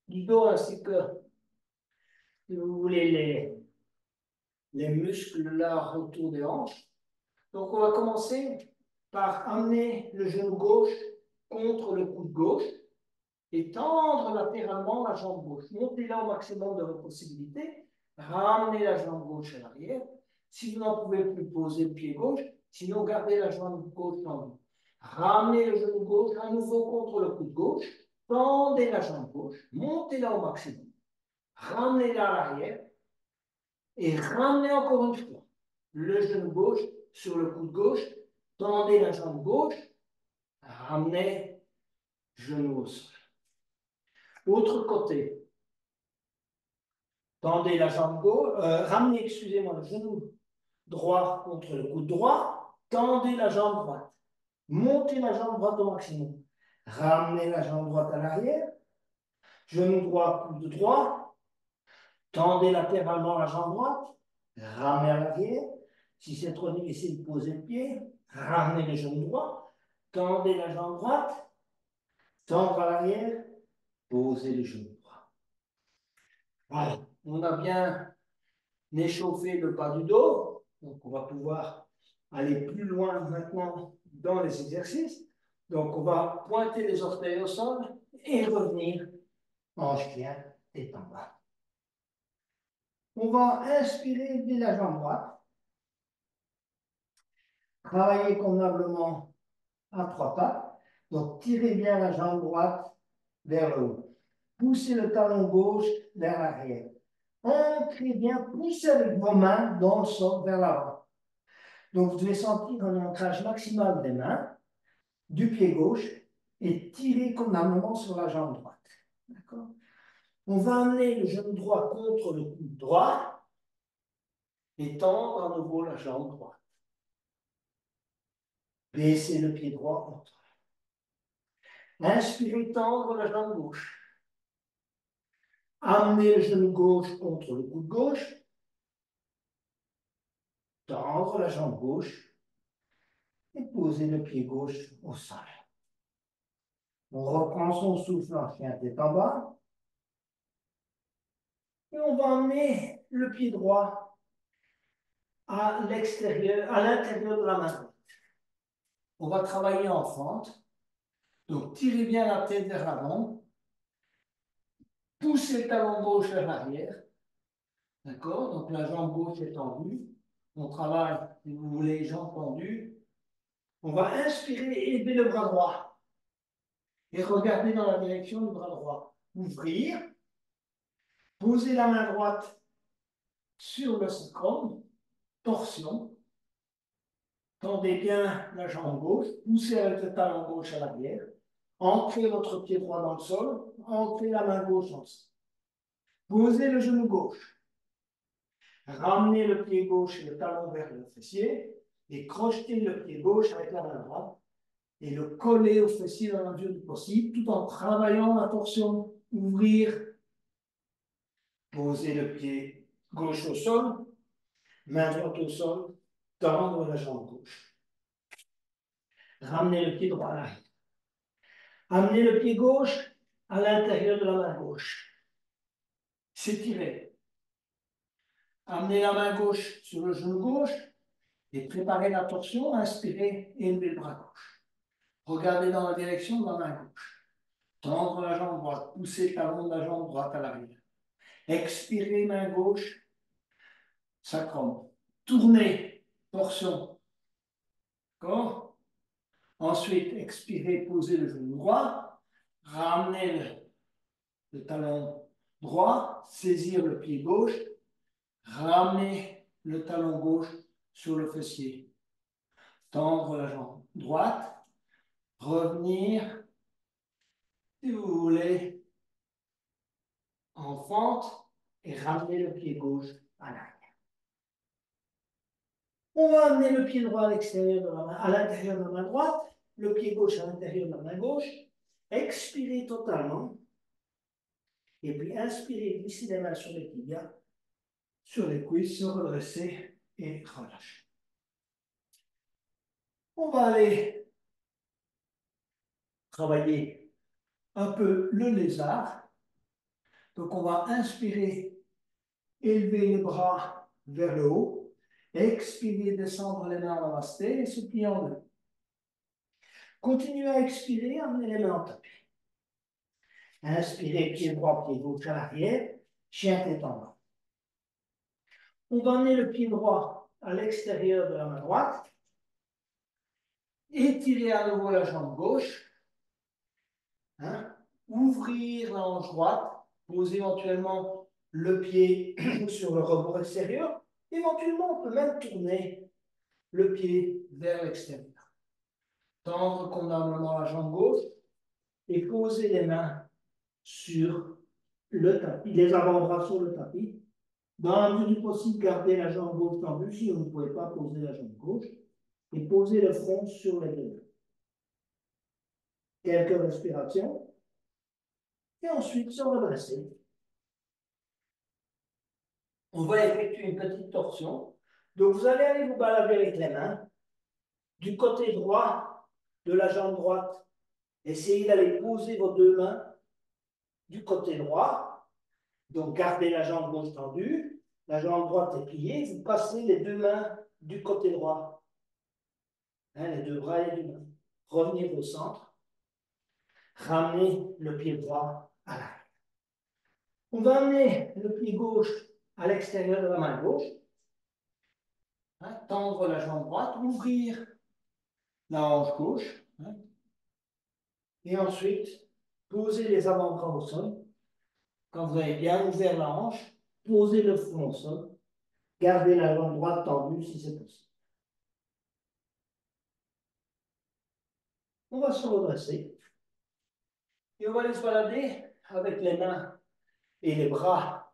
du dos ainsi que, si vous voulez, les muscles là autour des hanches. Donc, on va commencer par amener le genou gauche contre le coude gauche et tendre latéralement la jambe gauche. Montez là au maximum de vos possibilités. Ramenez la jambe gauche à l'arrière. Si vous n'en pouvez plus, posez le pied gauche. Sinon, gardez la jambe gauche tendue. Ramenez le genou gauche à nouveau contre le coude gauche. Tendez la jambe gauche. Montez là au maximum. Ramenez-la à l'arrière. Et ramenez encore une fois le genou gauche sur le coude gauche. Tendez la jambe gauche. Ramenez genou au sol. Autre côté. Tendez la jambe gauche, ramenez, excusez-moi, le genou droit contre le coude droit. Tendez la jambe droite. Montez la jambe droite au maximum. Ramenez la jambe droite à l'arrière. Genou droit, coude droit. Tendez latéralement la jambe droite. Ramenez à l'arrière. Si c'est trop difficile, posez le pied. Ramenez le genou droit. Tendez la jambe droite. tendre à l'arrière, poser le genou droit. Voilà, on a bien échauffé le bas du dos, donc on va pouvoir aller plus loin maintenant dans les exercices. Donc on va pointer les orteils au sol et revenir en chien tête en bas. On va inspirer de la jambe droite, travailler convenablement à trois pattes. Donc tirez bien la jambe droite vers le haut. Poussez le talon gauche vers l'arrière. Entrez bien, poussez avec vos mains dans le sol vers l'avant. Donc vous devez sentir un ancrage maximal des mains, du pied gauche, et tirer convenablement sur la jambe droite. D'accord? On va amener le genou droit contre le coude droit et tendre à nouveau la jambe droite. Baissez le pied droit contre. Inspirez, tendre la jambe gauche. Amenez le genou gauche contre le coude gauche. Tendre la jambe gauche et poser le pied gauche au sol. On reprend son souffle en chien tête en bas. Et on va amener le pied droit à l'extérieur, à l'intérieur de la main droite. On va travailler en fente. Donc, tirez bien la tête vers l'avant. Poussez le talon gauche vers l'arrière. D'accord? Donc, la jambe gauche est tendue. On travaille, si vous voulez, les jambes tendues. On va inspirer et élever le bras droit. Et regarder dans la direction du bras droit. Ouvrir. Poser la main droite sur le sacrum. Torsion. Tendez bien la jambe gauche. Poussez avec le talon gauche à l'arrière. Ancrez votre pied droit dans le sol. Ancrez la main gauche dans le sol. Posez le genou gauche. Ramenez le pied gauche et le talon vers le fessier et crochetez le pied gauche avec la main droite et le coller au fessier dans la mesure du possible tout en travaillant la torsion. Ouvrir, poser le pied gauche au sol, main droite au sol, tendre la jambe gauche. Ramenez le pied droit à l'arrière. Amenez le pied gauche à l'intérieur de la main gauche. S'étirer. Amenez la main gauche sur le genou gauche et préparez la torsion. Inspirez et élevez le bras gauche. Regardez dans la direction de la main gauche. Tendre la jambe droite. Poussez le talon de la jambe droite à l'arrière. Expirez, main gauche. Sacrum. Tournez. Torsion. D'accord? Ensuite, expirez, posez le genou droit. Ramenez le talon droit. Saisir le pied gauche. Ramenez le talon gauche sur le fessier. Tendre la jambe droite. Revenir, si vous voulez, en fente et ramener le pied gauche à l'arrière. On va amener le pied droit à l'extérieur de la main, à l'intérieur de la main droite, le pied gauche à l'intérieur de la main gauche. Expirez totalement. Et puis inspirez, glissez les mains sur les tibias, sur les cuisses, se redresser et relâcher. On va aller travailler un peu le lézard. Donc on va inspirer, élever les bras vers le haut. Expirez, descendre les mains en namasté et se plier en deux. Continuez à expirer, amenez les mains en tapis. Inspirez, pied droit, pied gauche à l'arrière, chien tête en bas. On va amener le pied droit à l'extérieur de la main droite. Étirez à nouveau la jambe gauche. Hein? Ouvrir la hanche droite. Poser éventuellement le pied sur le rebord extérieur. Éventuellement, on peut même tourner le pied vers l'extérieur. Tendre convenablement la jambe gauche et poser les mains sur le tapis, les avant-bras sur le tapis. Dans la mesure du possible, gardez la jambe gauche tendue si vous ne pouvez pas poser la jambe gauche et posez le front sur les deux mains. Quelques respirations et ensuite se redresser. On va effectuer une petite torsion. Donc vous allez aller vous balader avec les mains du côté droit de la jambe droite Essayez d'aller poser vos deux mains du côté droit. Donc, gardez la jambe gauche tendue. La jambe droite est pliée. Vous passez les deux mains du côté droit. Hein, les deux bras et les deux mains. Revenir au centre. Ramenez le pied droit à l'arrière. On va amener le pied gauche à l'extérieur de la main gauche. Hein, tendre la jambe droite, ouvrir la hanche gauche. Hein, et ensuite, poser les avant-bras au sol. Quand vous avez bien ouvert la hanche, posez le front au sol. Gardez la jambe droite tendue si c'est possible. On va se redresser. Et on va aller se balader avec les mains et les bras,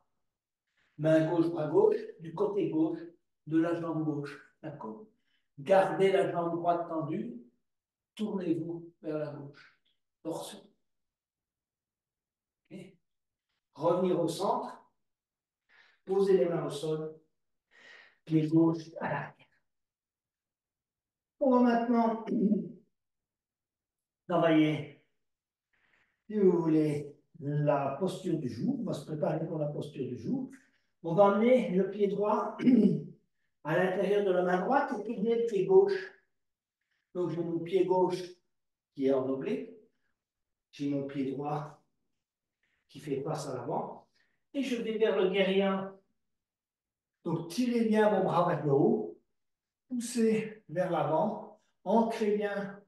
main gauche, bras gauche, du côté gauche de la jambe gauche. D'accord? Gardez la jambe droite tendue, tournez-vous vers la gauche. Torsion. Okay. Revenir au centre, posez les mains au sol, pied gauche à l'arrière. On va maintenant travailler, si vous voulez, la posture du jour. On va se préparer pour la posture du jour. On va amener le pied droit à l'intérieur de la main droite et tourner le pied gauche. Donc j'ai mon pied gauche qui est en oblique, j'ai mon pied droit qui fait face à l'avant, et je vais vers le guerrier. Donc tirez bien vos bras vers le haut, poussez vers l'avant, ancrez bien,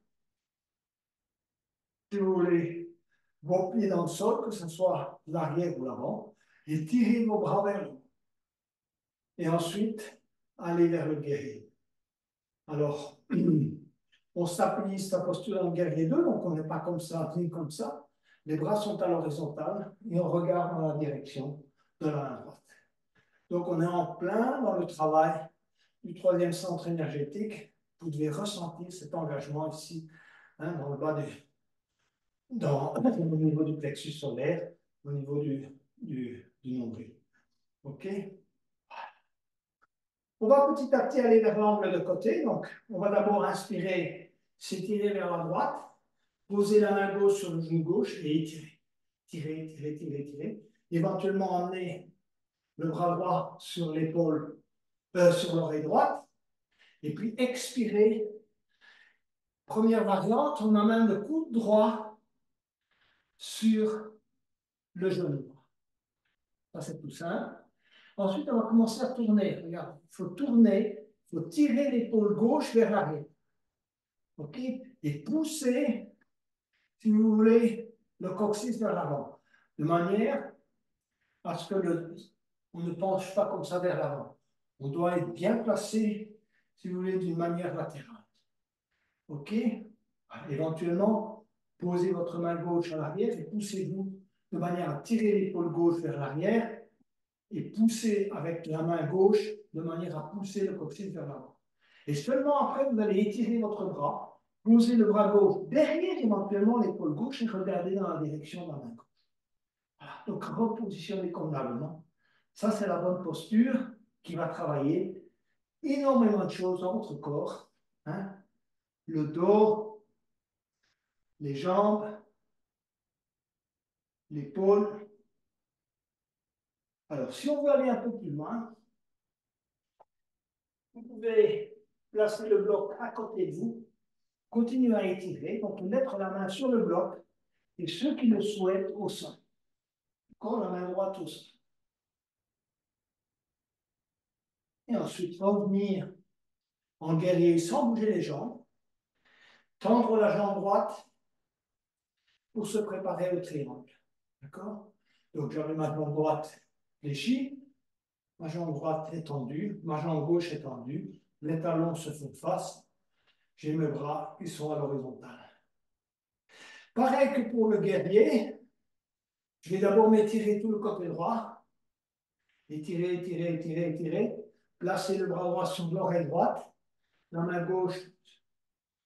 si vous voulez, vos pieds dans le sol, que ce soit l'arrière ou l'avant, et tirez vos bras vers le haut. Et ensuite, allez vers le guerrier. Alors, on stabilise sa posture en guerrier 2, donc on n'est pas comme ça, ni comme ça. Les bras sont à l'horizontale et on regarde dans la direction de la main droite. Donc on est en plein dans le travail du troisième centre énergétique. Vous devez ressentir cet engagement ici, hein, dans le bas au niveau du plexus solaire, au niveau du nombril. OK? On va petit à petit aller vers l'angle de côté. Donc, on va d'abord inspirer, s'étirer vers la droite, poser la main gauche sur le genou gauche et étirer. Tirer, tirer, tirer, tirer. Éventuellement, emmener le bras droit sur l'épaule, sur l'oreille droite. Et puis, expirer. Première variante, on amène le coude droit sur le genou droit. Ça, c'est tout simple. Ensuite, on va commencer à tourner. Regarde, il faut tourner, il faut tirer l'épaule gauche vers l'arrière. OK? Et pousser, si vous voulez, le coccyx vers l'avant. De manière à ce que on ne penche pas comme ça vers l'avant. On doit être bien placé, si vous voulez, d'une manière latérale. OK? Éventuellement, posez votre main gauche à l'arrière et poussez-vous de manière à tirer l'épaule gauche vers l'arrière et pousser avec la main gauche de manière à pousser le coccyx vers l'avant. Et seulement après, vous allez étirer votre bras, poser le bras gauche derrière éventuellement l'épaule gauche et regarder dans la direction de la main gauche. Voilà. Donc, repositionnez convenablement. Ça, c'est la bonne posture qui va travailler énormément de choses dans votre corps. Hein? Le dos, les jambes, l'épaule. Alors, si on veut aller un peu plus loin, vous pouvez placer le bloc à côté de vous, continuer à étirer, donc mettre la main sur le bloc et ceux qui le souhaitent au sein. Encore la main droite au sein. Et ensuite, revenir en guerrier sans bouger les jambes, tendre la jambe droite pour se préparer au triangle. D'accord? Donc, j'avais ma jambe droite fléchie, ma jambe droite étendue, ma jambe gauche étendue, les talons se font face, j'ai mes bras qui sont à l'horizontale. Pareil que pour le guerrier, je vais d'abord m'étirer tout le côté droit, étirer, étirer, étirer, étirer, placer le bras droit sur l'oreille droite, la main gauche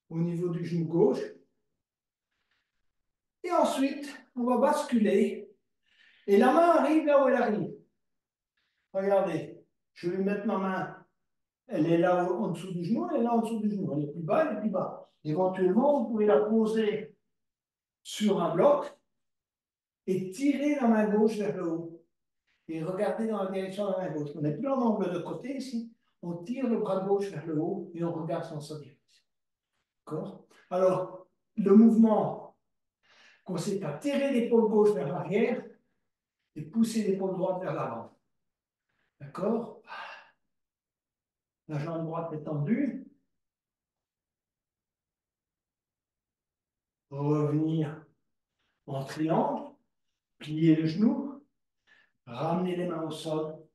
au niveau du genou gauche, et ensuite, on va basculer, et la main arrive là où elle arrive. Regardez, je vais mettre ma main, elle est là en dessous du genou, elle est là en dessous du genou, elle est plus bas, elle est plus bas. Éventuellement, vous pouvez la poser sur un bloc et tirez la main gauche vers le haut. Et regardez dans la direction de la main gauche. On n'est plus en angle de côté ici. On tire le bras gauche vers le haut et on regarde dans sa direction. D'accord? Alors, le mouvement consiste à tirer l'épaule gauche vers l'arrière et pousser l'épaule droite vers l'avant. D'accord? La jambe droite est tendue. Revenir en triangle, plier le genou, ramener les mains au sol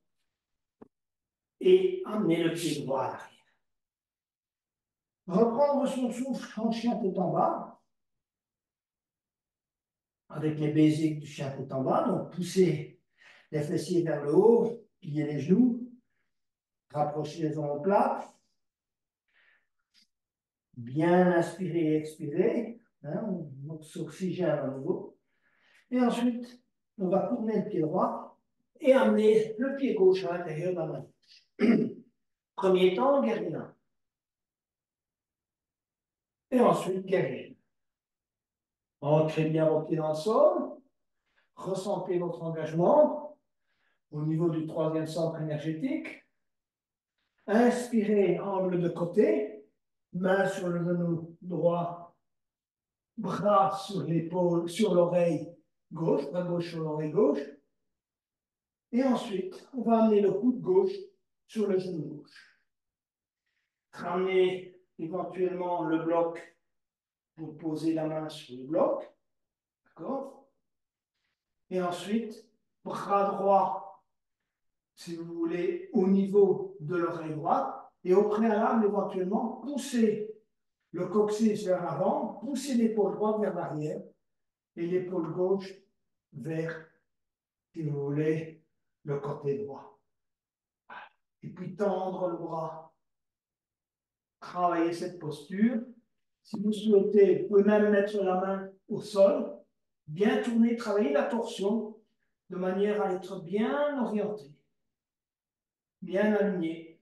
et amener le pied droit à l'arrière. Reprendre son souffle en chien tête en bas, avec les basiques du chien tête en bas. Donc, pousser les fessiers vers le haut, plier les genoux, rapprocher les omoplates, bien inspirer et expirer. Hein, on s'oxygène à nouveau. Et ensuite, on va tourner le pied droit et amener le pied gauche à l'intérieur de la main. Premier temps, guerrier 1. Et ensuite, guerrier. Ancrez bien vos pieds dans le sol. Ressentez votre engagement au niveau du troisième centre énergétique. Inspirez, angle de côté, main sur le genou droit, bras sur l'épaule, sur l'oreille gauche, bras gauche sur l'oreille gauche. Et ensuite, on va amener le coude gauche sur le genou gauche. Ramener éventuellement le bloc pour poser la main sur le bloc. D'accord? Et ensuite, bras droit, si vous voulez, au niveau de l'oreille droite. Et au préalable, éventuellement, pousser le coccyx vers l'avant, pousser l'épaule droite vers l'arrière et l'épaule gauche vers, si vous voulez, le côté droit. Et puis tendre le bras. Travailler cette posture. Si vous souhaitez, vous pouvez même mettre la main au sol, bien tourner, travailler la torsion de manière à être bien orienté, bien aligné.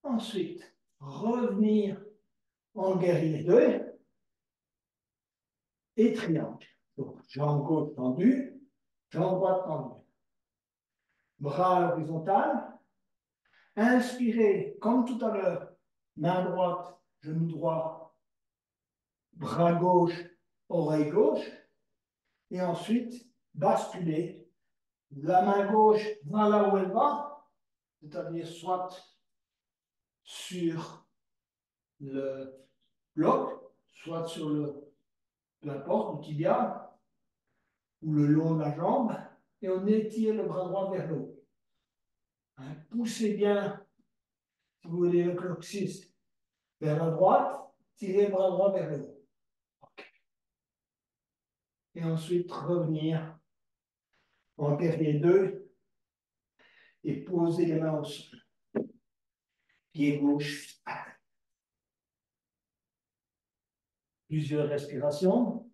Ensuite, revenir en guerrier 2 et triangle. Donc, jambe gauche tendue, jambe droite tendue. Bras à l'horizontale. Inspirez, comme tout à l'heure, main droite, genou droit, bras gauche, oreille gauche. Et ensuite, basculer. La main gauche va là où elle va, c'est-à-dire soit sur le bloc, soit sur le, peu importe, le tibia, ou le long de la jambe, et on étire le bras droit vers le haut. Hein, poussez bien, si vous voulez, le coccyx vers la droite, tirez le bras droit vers le haut. Et ensuite, revenir en guerrier 2 et poser les mains au sol. Pied gauche. Plusieurs respirations.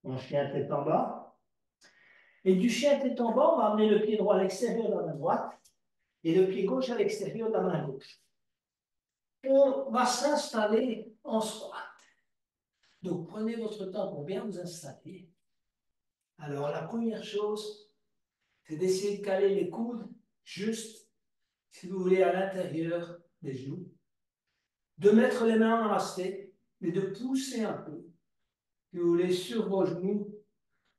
En chien tête en bas. Et du chien tête en bas, on va amener le pied droit à l'extérieur de la main droite et le pied gauche à l'extérieur de la main gauche. On va s'installer en squat. Donc, prenez votre temps pour bien vous installer. Alors, la première chose, c'est d'essayer de caler les coudes juste, si vous voulez, à l'intérieur des genoux. De mettre les mains en namasté, mais de pousser un peu, si vous voulez, sur vos genoux,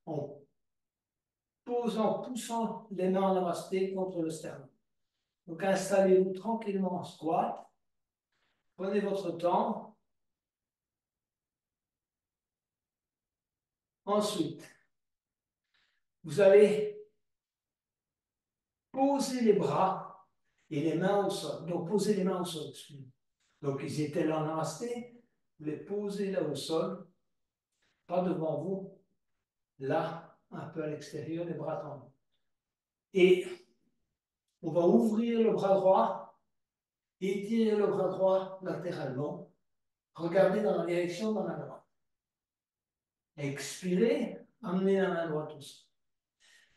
en poussant les mains en namasté contre le sternum. Donc, installez-vous tranquillement en squat. Prenez votre temps. Ensuite, vous allez poser les bras et les mains au sol. Donc, posez les mains au sol. Donc, ils étaient là en namasté. Vous les posez là au sol, pas devant vous, là, un peu à l'extérieur, les bras tendus. Et on va ouvrir le bras droit, étirer le bras droit latéralement. Regardez dans la direction de la main droite. Expirez, amenez la main droite au sol.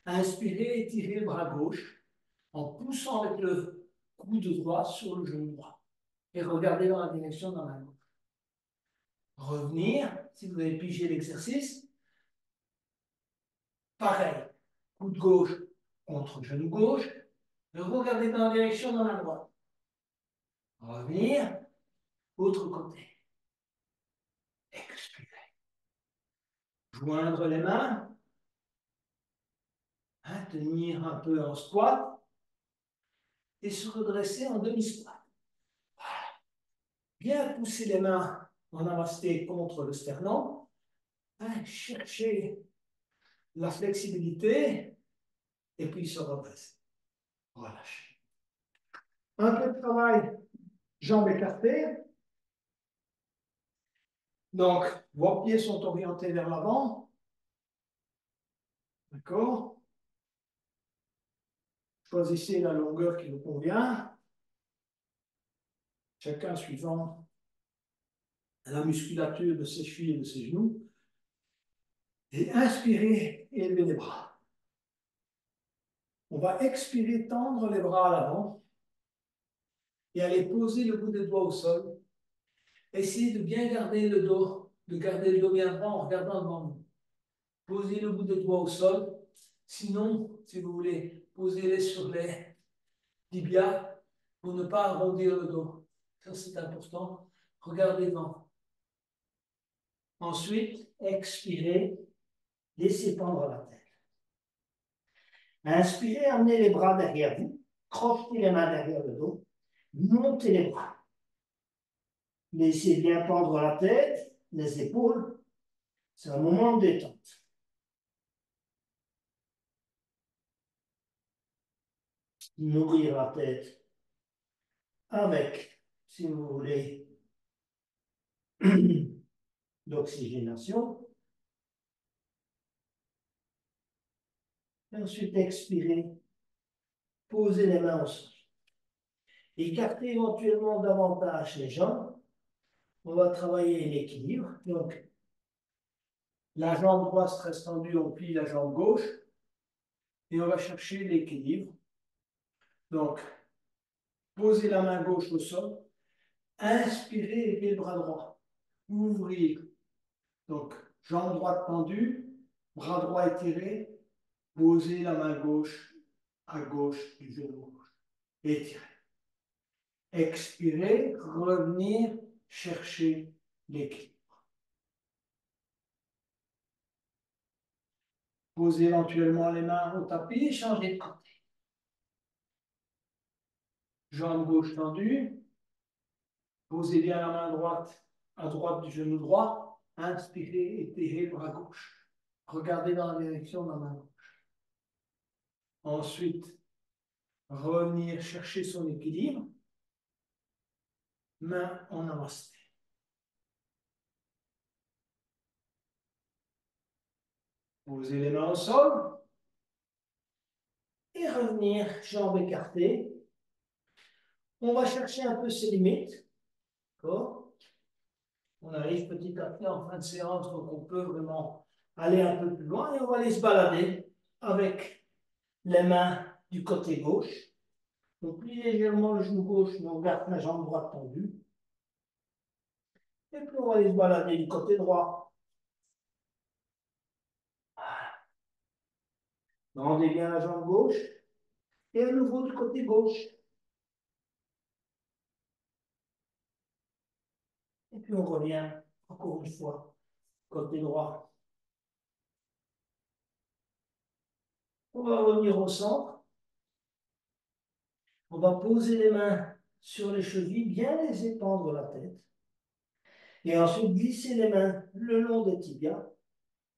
Inspirez, étirez le bras gauche en poussant avec le coude droit sur le genou droit. Et regardez dans la direction de la main gauche. Revenir, si vous avez pigé l'exercice, pareil, coude gauche contre genou gauche, et regardez dans la direction de la main droite. Revenir, autre côté. Expirez. Joindre les mains, tenir un peu en squat, et se redresser en demi-squat. Voilà. Bien pousser les mains en namasté contre le sternum. Chercher la flexibilité et puis se redresser. Relâcher. Un peu de travail, jambes écartées. Donc, vos pieds sont orientés vers l'avant. D'accord? Choisissez la longueur qui vous convient. Chacun suivant la musculature de ses chevilles et de ses genoux. Et inspirez et élevez les bras. On va expirer, tendre les bras à l'avant et aller poser le bout des doigts au sol. Essayez de bien garder le dos, de garder le dos bien droit en regardant devant vous. Posez le bout des doigts au sol. Sinon, si vous voulez, posez-les sur les tibias pour ne pas arrondir le dos. Ça, c'est important. Regardez devant. Ensuite, expirez. Laissez pendre la tête. Inspirez, amenez les bras derrière vous. Crochetez les mains derrière le dos. Montez les bras. Laissez bien pendre la tête, les épaules. C'est un moment de détente. Nourrir la tête avec, si vous voulez, l'oxygénation. Et ensuite, expirer. Posez les mains au sol. Écartez éventuellement davantage les jambes. On va travailler l'équilibre. Donc, la jambe droite reste tendue, on plie la jambe gauche. Et on va chercher l'équilibre. Donc, posez la main gauche au sol. Inspirez et le bras droit. Ouvrir. Donc, jambe droite tendue, bras droit étiré. Posez la main gauche à gauche du genou gauche. Étirez. Expirez, revenir, chercher l'équilibre. Posez éventuellement les mains au tapis et changez de côté. Jambe gauche tendue. Posez bien la main droite à droite du genou droit. Inspirez, étirez le bras gauche. Regardez dans la direction de la main gauche. Ensuite, revenir chercher son équilibre. Main en namasté. Posez les mains au sol. Et revenir, jambes écartées. On va chercher un peu ses limites. D'accord? On arrive petit à petit en fin de séance, donc on peut vraiment aller un peu plus loin et on va aller se balader avec les mains du côté gauche. On plie légèrement le genou gauche, mais on garde la jambe droite tendue. Et puis on va aller se balader du côté droit. Rendez bien la jambe gauche. Et à nouveau du côté gauche. Et puis on revient encore une fois, côté droit. On va revenir au centre. On va poser les mains sur les chevilles, bien les épandre la tête. Et ensuite glisser les mains le long des tibias,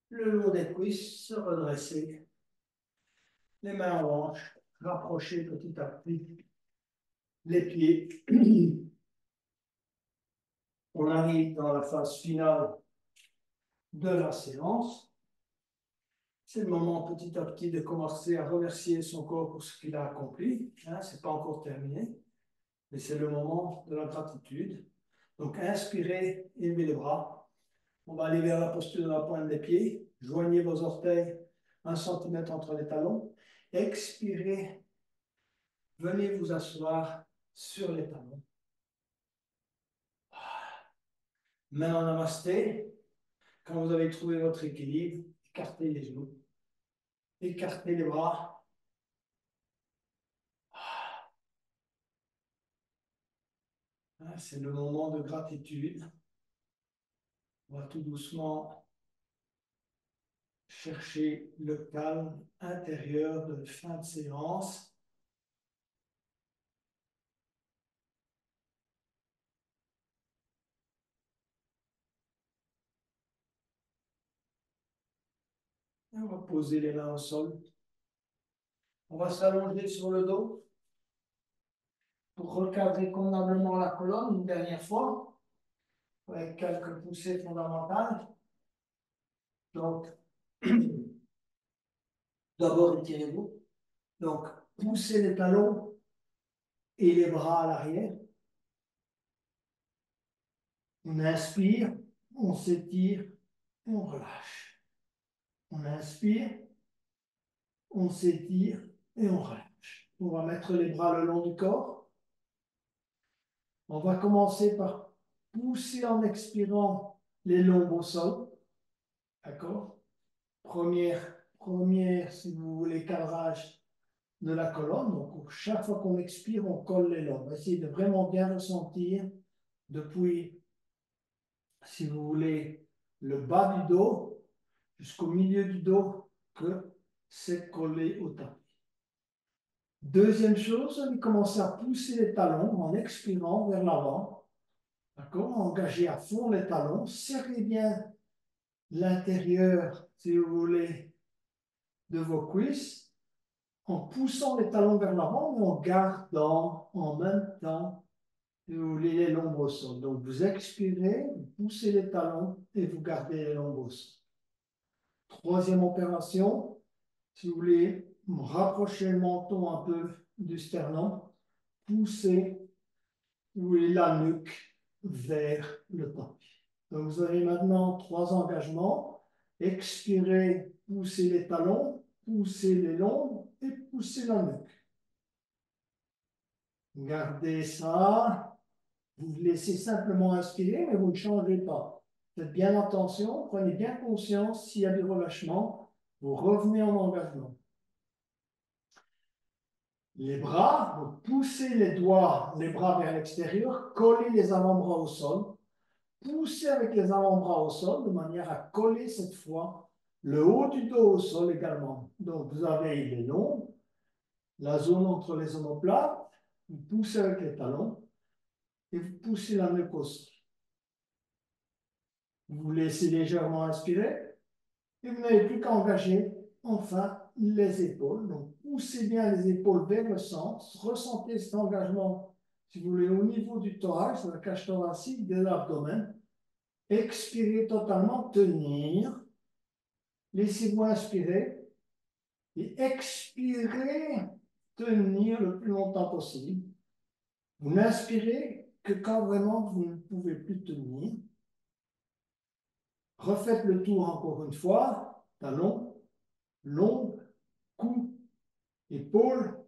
le long des cuisses, se redresser. Les mains en hanche, rapprocher petit à petit les pieds. On arrive dans la phase finale de la séance. C'est le moment petit à petit de commencer à remercier son corps pour ce qu'il a accompli. Ce n'est pas encore terminé, mais c'est le moment de la gratitude. Donc, inspirez, élevez les bras. On va aller vers la posture de la pointe des pieds. Joignez vos orteils 1 cm entre les talons. Expirez. Venez vous asseoir sur les talons. Main en namasté. Quand vous avez trouvé votre équilibre, écartez les genoux, écartez les bras. C'est le moment de gratitude. On va tout doucement chercher le calme intérieur de fin de séance. Et on va poser les mains au sol. On va s'allonger sur le dos pour recadrer convenablement la colonne une dernière fois, avec quelques poussées fondamentales. Donc, d'abord, étirez-vous. Donc, poussez les talons et les bras à l'arrière. On inspire, on s'étire et on relâche. On inspire, on s'étire et on relâche. On va mettre les bras le long du corps. On va commencer par pousser en expirant les lombes au sol. D'accord? Première, si vous voulez, cadrage de la colonne. Donc, chaque fois qu'on expire, on colle les lombes. Essayez de vraiment bien ressentir depuis, si vous voulez, le bas du dos jusqu'au milieu du dos que c'est collé au tapis. Deuxième chose, vous allez commencer à pousser les talons en expirant vers l'avant. D'accord? Engagez à fond les talons. Serrez bien l'intérieur, si vous voulez, de vos cuisses en poussant les talons vers l'avant, mais en gardant en même temps, si vous voulez, les lombes au sol. Donc, vous expirez, vous poussez les talons et vous gardez les lombes au sol. Troisième opération, si vous voulez, rapprocher le menton un peu du sternum, poussez la nuque vers le tapis. Donc, vous avez maintenant trois engagements. Expirez, poussez les talons, poussez les lombes et poussez la nuque. Gardez ça. Vous laissez simplement inspirer, mais vous ne changez pas. Faites bien attention, prenez bien conscience s'il y a du relâchement. Vous revenez en engagement. Les bras, vous poussez les doigts, les bras vers l'extérieur, collez les avant-bras au sol, poussez avec les avant-bras au sol de manière à coller cette fois le haut du dos au sol également. Donc vous avez les lombes, la zone entre les omoplates, vous poussez avec les talons et vous poussez la nuque au sol. Vous laissez légèrement inspirer et vous n'avez plus qu'à engager enfin les épaules. Donc poussez bien les épaules vers le centre, ressentez cet engagement, si vous voulez, au niveau du thorax, de la cage thoracique, de l'abdomen. Expirez totalement, tenir. Laissez-vous inspirer et expirez, tenir le plus longtemps possible. Vous n'inspirez que quand vraiment vous ne pouvez plus tenir. Refaites le tour encore une fois. Talons, longue, cou, épaules,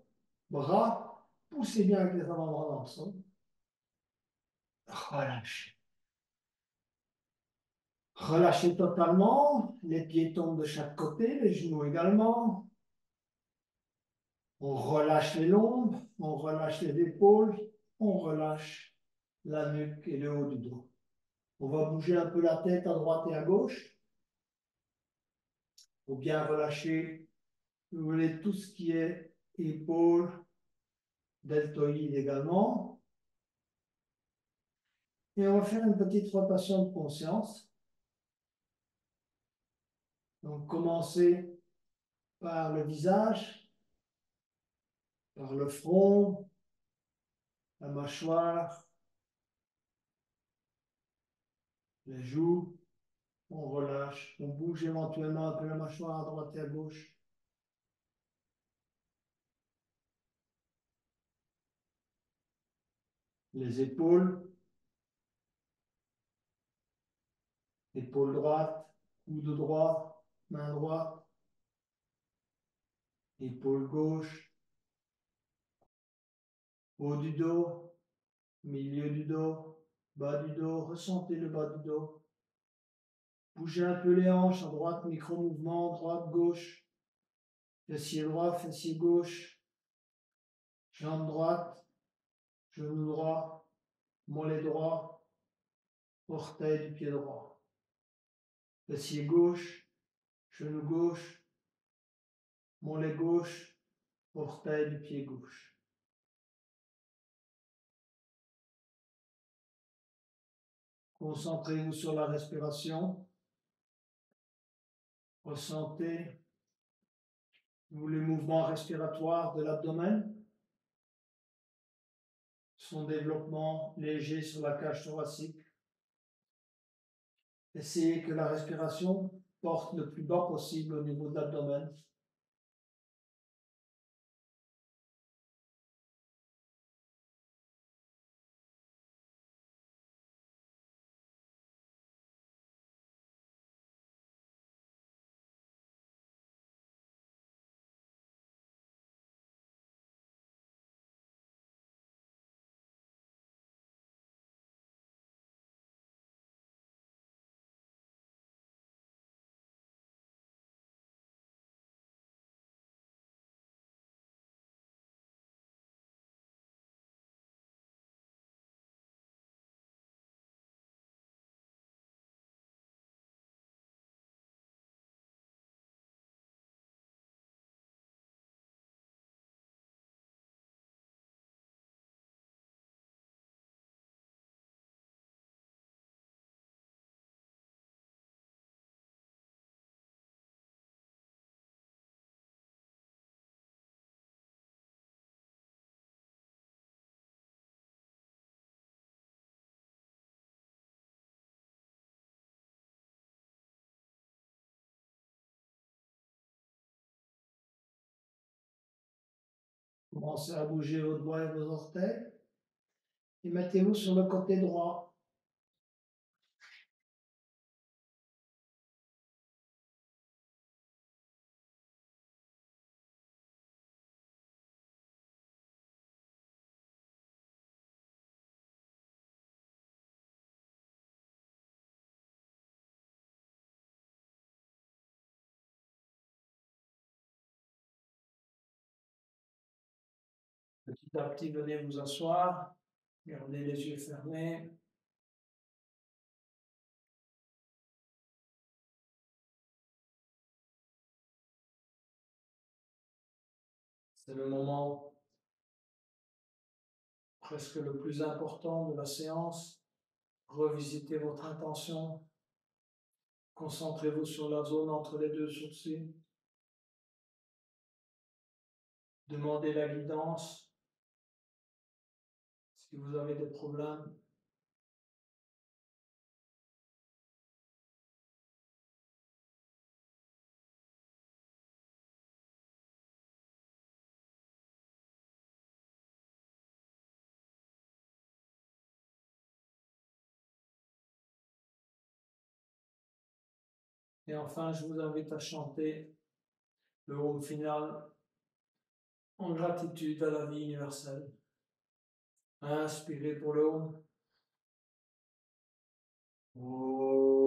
bras. Poussez bien avec les avant-bras dans le sol. Relâchez. Relâchez totalement. Les pieds tombent de chaque côté, les genoux également. On relâche les lombes, on relâche les épaules, on relâche la nuque et le haut du dos. On va bouger un peu la tête à droite et à gauche pour bien relâcher, vous voulez, tout ce qui est épaules, deltoïdes également. Et on va faire une petite rotation de conscience. Donc, commencer par le visage, par le front, la mâchoire, les joues. On relâche, on bouge éventuellement un peu la mâchoire à droite et à gauche. Les épaules, épaule droite, coude droit, main droite, épaule gauche, haut du dos, milieu du dos, bas du dos, ressentez le bas du dos. Bougez un peu les hanches, à droite, micro-mouvement, droite, gauche, fessier droit, fessier gauche, jambe droite, genou droit, mollet droit, orteil du pied droit. Fessier gauche, genou gauche, mollet gauche, orteil du pied gauche. Concentrez-vous sur la respiration. Ressentez les mouvements respiratoires de l'abdomen, son développement léger sur la cage thoracique. Essayez que la respiration porte le plus bas possible au niveau de l'abdomen. Commencez à bouger vos doigts et vos orteils. Et mettez-vous sur le côté droit. Petit à petit, venez vous asseoir. Gardez les yeux fermés. C'est le moment presque le plus important de la séance. Revisitez votre intention. Concentrez-vous sur la zone entre les deux sourcils. Demandez la guidance. Si vous avez des problèmes, et enfin, je vous invite à chanter le hymne final en gratitude à la vie universelle. Inspirez pour le hymne.